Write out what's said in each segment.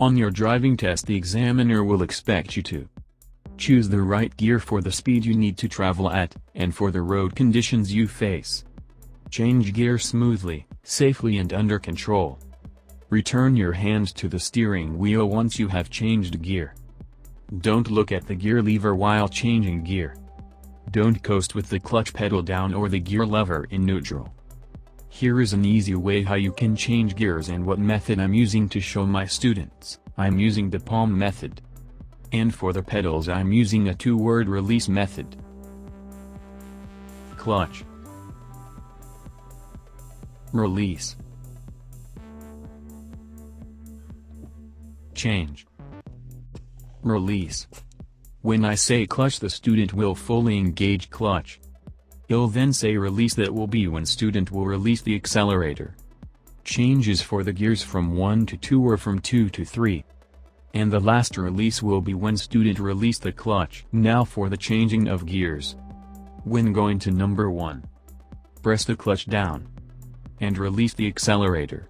On your driving test, the examiner will expect you to choose the right gear for the speed you need to travel at, and for the road conditions you face. Change gear smoothly, safely and under control. Return your hands to the steering wheel once you have changed gear. Don't look at the gear lever while changing gear. Don't coast with the clutch pedal down or the gear lever in neutral. Here is an easy way how you can change gears and what method I'm using to show my students. I'm using the palm method. And for the pedals I'm using a 2-word release method. Clutch. Release. Change. Release. When I say clutch, the student will fully engage clutch. He'll then say release, that will be when student will release the accelerator. Changes for the gears from 1 to 2 or from 2 to 3. And the last release will be when student release the clutch. Now for the changing of gears. When going to number 1, press the clutch down and release the accelerator.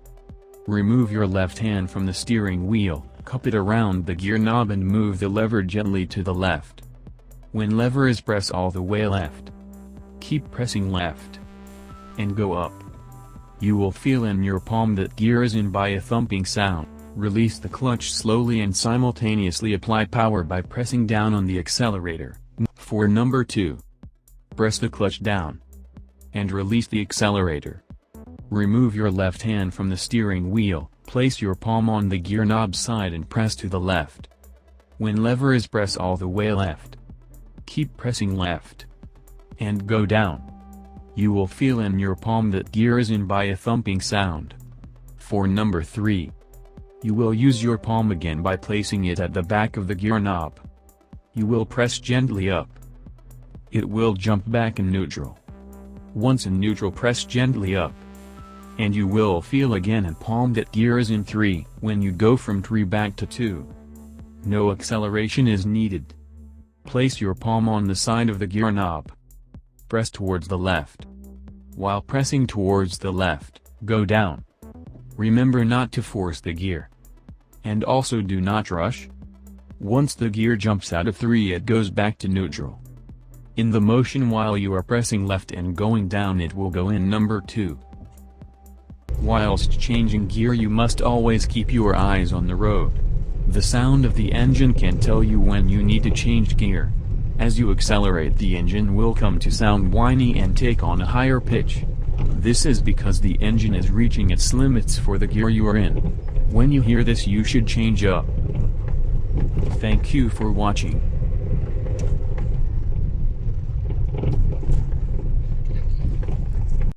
Remove your left hand from the steering wheel, cup it around the gear knob and move the lever gently to the left. When lever is pressed all the way left, keep pressing left and go up. You will feel in your palm that gear is in by a thumping sound. Release the clutch slowly and simultaneously apply power by pressing down on the accelerator. For number 2, press the clutch down and release the accelerator. Remove your left hand from the steering wheel, place your palm on the gear knob side and press to the left. When lever is pressed all the way left, keep pressing left and go down. You will feel in your palm that gear is in by a thumping sound. For number 3, you will use your palm again by placing it at the back of the gear knob. You will press gently up. It will jump back in neutral. Once in neutral, press gently up. And you will feel again in palm that gear is in 3. When you go from 3 back to 2, no acceleration is needed. Place your palm on the side of the gear knob. Press towards the left. While pressing towards the left, go down. Remember not to force the gear. And also do not rush. Once the gear jumps out of 3, it goes back to neutral. In the motion while you are pressing left and going down, it will go in number 2. Whilst changing gear, you must always keep your eyes on the road. The sound of the engine can tell you when you need to change gear. As you accelerate, the engine will come to sound whiny and take on a higher pitch. This is because the engine is reaching its limits for the gear you are in. When you hear this, you should change up. Thank you for watching.